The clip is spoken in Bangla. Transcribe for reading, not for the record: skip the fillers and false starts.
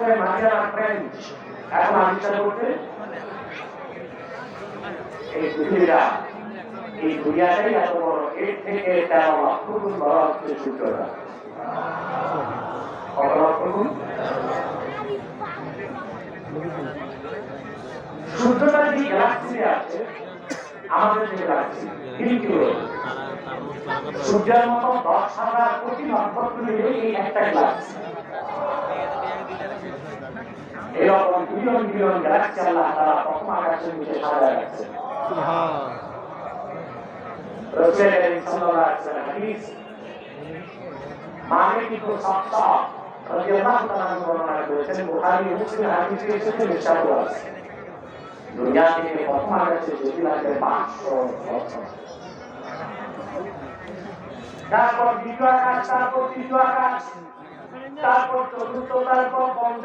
করে মাঝিরা রাখবেন এখন আবিষ্কার করতে এই পৃথিবীটা এই দুনিয়াটাই এত বড় এর থেকে 13 লক্ষ গুণ বড় হচ্ছে সূর্যটা কত লক্ষ গুণ সূর্যটা যে গ্যালাক্সি আছে আমাদের যে গ্যালাক্সি কিন্তু সূর্যের মতো 10,000 কোটি নক্ষত্র মিলে এই একটা গ্যালাক্সি এরকম বিলিয়ন বিলিয়ন গ্যালাক্সি আল্লাহ তাআলা প্রথম আকাশের নিচে সাজায় রাখছেন রাসূল সাল্লাল্লাহু আলাইহি ওয়াসাল্লাম হাদিস মালিক ইবনে সাফফা রাদিয়াল্লাহু তাআলা বর্ণনা করেছেন বুখারী ও মুসলিম হাদিসে এসেছে নিশ্চিত আছে দুনিয়া থেকে প্রথম আকাশে যেতে লাগে 500 বছর তারপর দ্বিতীয় আকাশ তারপর তৃতীয় আকাশ তারপর চতুর্থ তারপর পঞ্চম